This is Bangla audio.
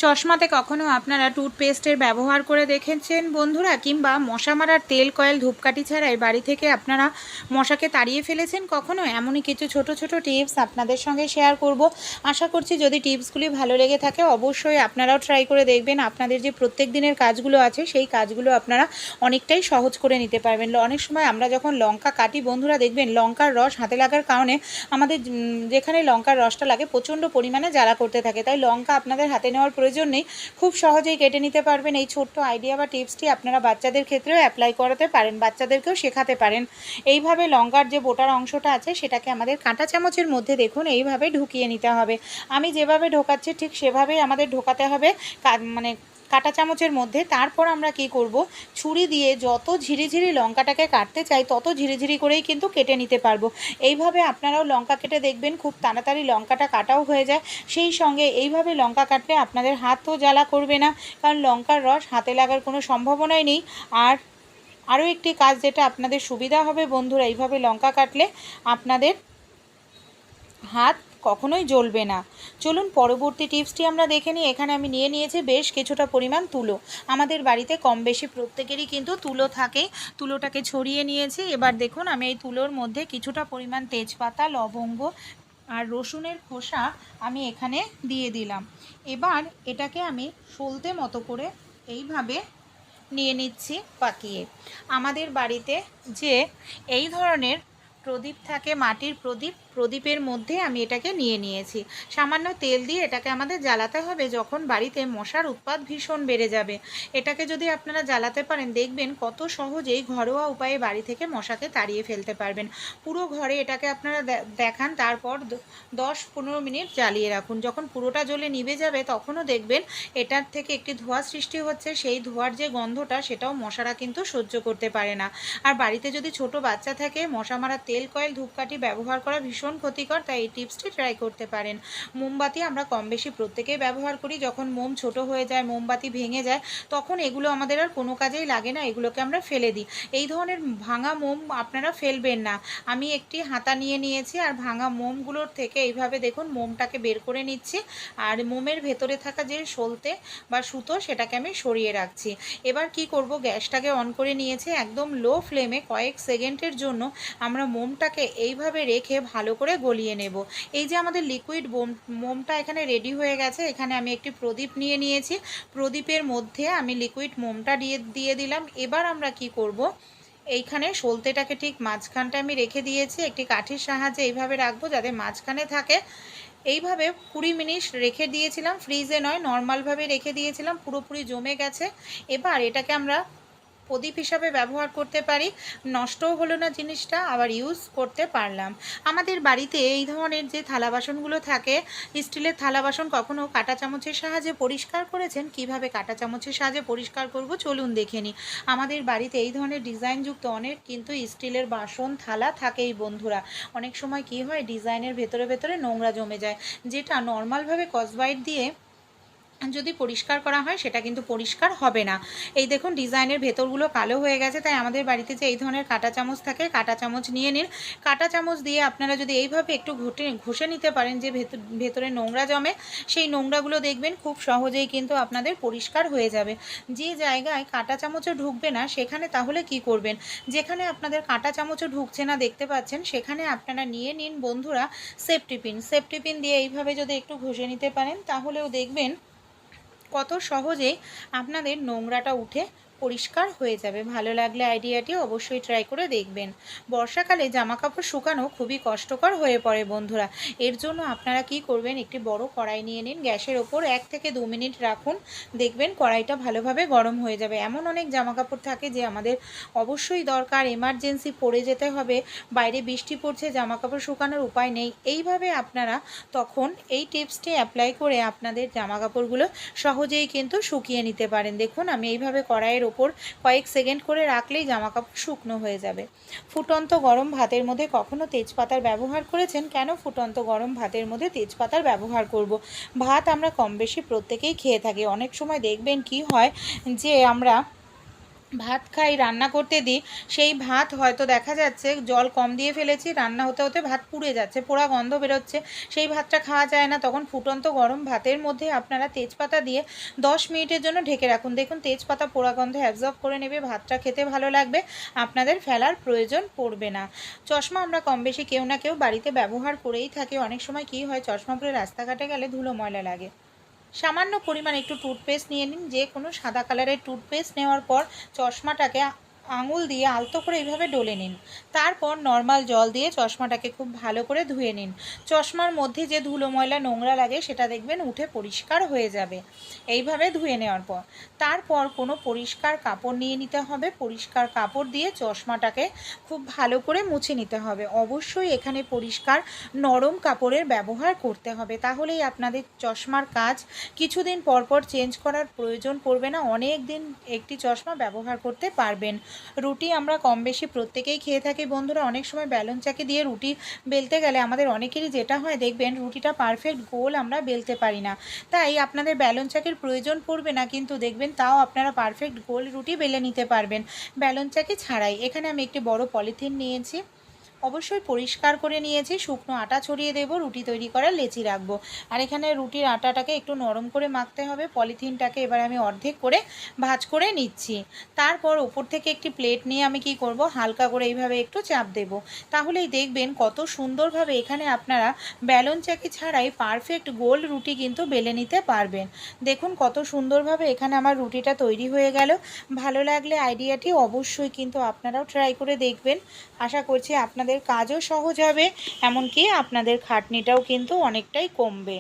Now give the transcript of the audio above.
চশমাতে কখনো আপনারা টুথপেস্টের ব্যবহার করে দেখেছেন বন্ধুরা, কিংবা মশা মারার তেল কয়েল ধূপকাঠি ছাড়াই বাড়ি থেকে আপনারা মশাকে তাড়িয়ে ফেলেছেন কখনো? এমনই কিছু ছোট ছোট টিপস আপনাদের সঙ্গে শেয়ার করব। আশা করছি যদি টিপসগুলি ভালো লেগে থাকে অবশ্যই আপনারাও ট্রাই করে দেখবেন। আপনাদের যে প্রত্যেক দিনের কাজগুলো আছে সেই কাজগুলো আপনারা অনেকটাই সহজ করে নিতে পারবেন। অনেক সময় আমরা যখন লঙ্কা কাটি বন্ধুরা, দেখবেন লঙ্কার রস হাতে লাগার কারণে আমাদের যেখানে লঙ্কার রসটা লাগে প্রচণ্ড পরিমাণে জ্বালা করতে থাকে। তাই লঙ্কা আপনাদের হাতে নেওয়ার প্রয়োজন নেই, খুব সহজেই কেটে নিতে পারবেন। এই ছোট্ট আইডিয়া বা টিপসটি আপনারা বাচ্চাদের ক্ষেত্রেও অ্যাপ্লাই করাতে পারেন, বাচ্চাদেরকেও শেখাতে পারেন। এইভাবে লঙ্কার যে বোটার অংশটা আছে সেটাকে আমাদের কাঁটা চামচের মধ্যে দেখুন এইভাবে ঢুকিয়ে নিতে হবে। আমি যেভাবে ঢোকাচ্ছি ঠিক সেভাবেই আমাদের ঢোকাতে হবে, মানে কাঁটা চামচের মধ্যে। তারপর আমরা কি করব, ছুরি দিয়ে যত ঝিরিঝিরি লঙ্কাটাকে কাটতে চাই তত ঝিরিঝিরি করেই কিন্তু কেটে নিতে পারবো। এইভাবে আপনারাও লঙ্কা কেটে দেখবেন খুব তাড়াতাড়ি লঙ্কাটা কাটাও হয়ে যায়। সেই সঙ্গে এইভাবে লঙ্কা কাটলে আপনাদের হাতও জ্বালা করবে না, কারণ লঙ্কার রস হাতে লাগার কোনো সম্ভাবনাই নেই। আর আরও একটি কাজ যেটা আপনাদের সুবিধা হবে বন্ধুরা, এইভাবে লঙ্কা কাটলে আপনাদের হাত কখনোই জ্বলবে না। চলুন পরবর্তী টিপসটি আমরা দেখে নিই। এখানে আমি নিয়ে নিয়েছি বেশ কিছুটা পরিমাণ তুলো। আমাদের বাড়িতে কম বেশি প্রত্যেকেরই কিন্তু তুলো থাকে। তুলোটাকে ছড়িয়ে নিয়েছি। এবার দেখুন আমি এই তুলোর মধ্যে কিছুটা পরিমাণ তেজপাতা, লবঙ্গ আর রসুনের খোসা আমি এখানে দিয়ে দিলাম। এবার এটাকে আমি সলতে মতো করে এইভাবে নিয়ে নিচ্ছি পাকিয়ে। আমাদের বাড়িতে যে এই ধরনের প্রদীপ থাকে, মাটির প্রদীপ, প্রদীপের মধ্যে আমি এটাকে নিয়ে নিয়েছি। সামান্য তেল দিয়ে এটাকে আমাদের জ্বালাতে হবে যখন বাড়িতে মশার উৎপাত ভীষণ বেড়ে যাবে। এটাকে যদি আপনারা জ্বালাতে পারেন দেখবেন কত সহজেই ঘরোয়া উপায়ে বাড়ি থেকে মশাকে তাড়িয়ে ফেলতে পারবেন। পুরো ঘরে এটাকে আপনারা দেখান, তারপর 10-15 মিনিট জ্বালিয়ে রাখুন। যখন পুরোটা জ্বলে নিভে যাবে তখনও দেখবেন এটার থেকে একটি ধোঁয়া সৃষ্টি হচ্ছে। সেই ধোঁয়ার যে গন্ধটা সেটাও মশারা কিন্তু সহ্য করতে পারে না। আর বাড়িতে যদি ছোট বাচ্চা থাকে মশা মারা তেল কয়েল ধূপকাঠি ব্যবহার করা ভীষণ ক্ষতিকর, তাই এই টিপসটি ট্রাই করতে পারেন। মোমবাতি আমরা কম বেশি প্রত্যেকেই ব্যবহার করি। যখন মোম ছোট হয়ে যায়, মোমবাতি ভেঙে যায়, তখন এগুলো আমাদের আর কোনো কাজেই লাগে না, এগুলোকে আমরা ফেলে দিই। এই ধরনের ভাঙা মোম আপনারা ফেলবেন না। আমি একটি হাতা নিয়ে নিয়েছি আর ভাঙা মোমগুলোর থেকে এইভাবে দেখুন মোমটাকে বের করে নিচ্ছি। আর মোমের ভেতরে থাকা যে সলতে বা সুতো সেটাকে আমি সরিয়ে রাখছি। এবার কি করব, গ্যাসটাকে অন করে নিয়েছি। একদম লো ফ্লেমে কয়েক সেকেন্ডের জন্য আমরা মোমটাকে এইভাবে রেখে ভালো করে গলিয়ে নেব। এই যে আমাদের লিকুইড মোমটা এখানে রেডি হয়ে গেছে। এখানে আমি একটি প্রদীপ নিয়ে নিয়েছি, প্রদীপের মধ্যে আমি লিকুইড মোমটা দিয়ে দিলাম। এবার আমরা কি করব, এইখানে সলতেটাকে ঠিক মাঝখানটা আমি রেখে দিয়েছি। একটি কাঠির সাহায্যে এইভাবে রাখবো যাতে মাঝখানে থাকে। এইভাবে 20 মিনিট রেখে দিয়েছিলাম, ফ্রিজে নয় নর্মালভাবে রেখে দিয়েছিলাম, পুরোপুরি জমে গেছে। এবার এটাকে আমরা প্রদীপ হিসাবে ব্যবহার করতে পারি, নষ্টও হলো না জিনিসটা, আবার ইউজ করতে পারলাম। আমাদের বাড়িতে এই ধরনের যে থালা বাসনগুলো থাকে, স্টিলের থালা বাসন কখনো কাঁটা চামচের সাহায্যে পরিষ্কার করেছেন? কিভাবে কাঁটা চামচের সাহায্যে পরিষ্কার করব চলুন দেখে নিই। আমাদের বাড়িতে এই ধরনের ডিজাইনযুক্ত অনেক কিন্তু স্টিলের বাসন থালা থাকেই বন্ধুরা। অনেক সময় কি হয়, ডিজাইনের ভেতরে ভেতরে নোংরা জমে যায়, যেটা নর্মালভাবে স্কচব্রাইট দিয়ে যদি পরিষ্কার করা হয় সেটা কিন্তু পরিষ্কার হবে না। এই দেখুন ডিজাইনের ভেতরগুলো কালো হয়ে গেছে। তাই আমাদের বাড়িতে যে এই ধরনের কাঁটা চামচ থাকে, কাঁটা চামচ নিয়ে নিন। কাঁটা চামচ দিয়ে আপনারা যদি এইভাবে একটু ঘষে নিতে পারেন যে ভেতরে নোংরা জমে, সেই নোংরাগুলো দেখবেন খুব সহজেই কিন্তু আপনাদের পরিষ্কার হয়ে যাবে। যে জায়গায় কাঁটা চামচও ঢুকবে না সেখানে তাহলে কি করবেন, যেখানে আপনাদের কাঁটা চামচও ঢুকছে না দেখতে পাচ্ছেন সেখানে আপনারা নিয়ে নিন বন্ধুরা সেফটি পিন। সেফটি পিন দিয়ে এইভাবে যদি একটু ঘষে নিতে পারেন তাহলেও দেখবেন কত সহজে আপনাদের নোংরাটা উঠে পরিষ্কার হয়ে যাবে। ভালো লাগলে আইডিয়াটি অবশ্যই ট্রাই করে দেখবেন। বর্ষাকালে জামা কাপড় শুকানো খুবই কষ্টকর হয়ে পড়ে বন্ধুরা। এর জন্য আপনারা কি করবেন, একটি বড় কড়াই নিয়ে নিন, গ্যাসের ওপর 1 থেকে 2 মিনিট রাখুন, দেখবেন কড়াইটা ভালোভাবে গরম হয়ে যাবে। এমন অনেক জামা কাপড় থাকে যে আমাদের অবশ্যই দরকার, এমার্জেন্সি পরে যেতে হবে, বাইরে বৃষ্টি পড়ছে, জামা কাপড় শুকানোর উপায় নেই। এইভাবে আপনারা তখন এই টিপসটি অ্যাপ্লাই করে আপনাদের জামা কাপড়গুলো সহজেই কিন্তু শুকিয়ে নিতে পারেন। দেখুন আমি এইভাবে কড়াইয়ের ওপর কয়েক সেকেন্ড করে রাখলেই জামা কাপড় শুকনো হয়ে যাবে। ফুটন্ত গরম ভাতের মধ্যে কখনো তেজপাতার ব্যবহার করেছেন? কেন ফুটন্ত গরম ভাতের মধ্যে তেজপাতার ব্যবহার করব? ভাত আমরা কম বেশি প্রত্যেকেই খেয়ে থাকি। অনেক সময় দেখবেন কি হয় যে আমরা ভাত খাই, রান্না করতে দিই, সেই ভাত হয়তো দেখা যাচ্ছে জল কম দিয়ে ফেলেছি, রান্না হতে হতে ভাত পুড়ে যাচ্ছে, পোড়া গন্ধ বেরোচ্ছে, সেই ভাতটা খাওয়া যায় না। তখন ফুটন্ত গরম ভাতের মধ্যে আপনারা তেজপাতা দিয়ে 10 মিনিটের জন্য ঢেকে রাখুন। দেখুন তেজপাতা পোড়া গন্ধ অ্যাবজর্ব করে নেবে, ভাতটা খেতে ভালো লাগবে, আপনাদের ফেলার প্রয়োজন পড়বে না। চশমা আমরা কম বেশি কেউ না কেউ বাড়িতে ব্যবহার করেই থাকি। অনেক সময় কী হয়, চশমা পরে রাস্তাঘাটে গেলে ধুলো ময়লা লাগে। সামান্য পরিমাণ একটু টুথপেস্ট নিয়ে নিন, যে কোনো সাদা কালারের টুথপেস্ট নেওয়ার পর চশমাটাকে আঙুল দিয়ে আলতো করে এইভাবে ডলে নিন। তারপর নর্মাল জল দিয়ে চশমাটাকে খুব ভালো করে ধুয়ে নিন। চশমার মধ্যে যে ধুলো ময়লা নোংরা লাগে সেটা দেখবেন উঠে পরিষ্কার হয়ে যাবে এইভাবে ধুয়ে নেওয়ার পর। তারপর কোনো পরিষ্কার কাপড় নিয়ে নিতে হবে, পরিষ্কার কাপড় দিয়ে চশমাটাকে খুব ভালো করে মুছে নিতে হবে। অবশ্যই এখানে পরিষ্কার নরম কাপড়ের ব্যবহার করতে হবে, তাহলেই আপনাদের চশমার কাজ কিছুদিন পর পর চেঞ্জ করার প্রয়োজন পড়বে না, অনেক দিন একটি চশমা ব্যবহার করতে পারবেন। রুটি আমরা কম বেশি প্রত্যেকেই খেয়ে থাকি বন্ধুরা। অনেক সময় বেলন চাকি দিয়ে রুটি বেলতে গেলে আমাদের অনেকেরই যেটা হয়, দেখবেন রুটিটা পারফেক্ট গোল আমরা বেলতে পারি না। তাই আপনাদের বেলন চাকির প্রয়োজন পড়বে না, কিন্তু দেখবেন তাও আপনারা পারফেক্ট গোল রুটি বেলে নিতে পারবেন বেলন চাকি ছাড়াই। এখানে আমি একটি বড় পলিথিন নিয়েছি, অবশ্যই পরিষ্কার করে নিয়েছি, শুকনো আটা ছড়িয়ে দেবো, রুটি তৈরি করার লেচি রাখবো। আর এখানে রুটির আটাটাকে একটু নরম করে মাখতে হবে। পলিথিনটাকে এবার আমি অর্ধেক করে ভাঁজ করে নিচ্ছি। তারপর ওপর থেকে একটি প্লেট নিয়ে আমি কি করব, হালকা করে এইভাবে একটু চাপ দেব, তাহলেই দেখবেন কত সুন্দরভাবে এখানে আপনারা বেলন চাকি ছাড়াই পারফেক্ট গোল রুটি কিন্তু বেলে নিতে পারবেন। দেখুন কত সুন্দরভাবে এখানে আমার রুটিটা তৈরি হয়ে গেল। ভালো লাগলে আইডিয়াটি অবশ্যই কিন্তু আপনারাও ট্রাই করে দেখবেন। আশা করছি আপনাদের কাজও সহজ হবে, এমনকি আপনাদের খাটনিটাও কিন্তু অনেকটাই কমবে।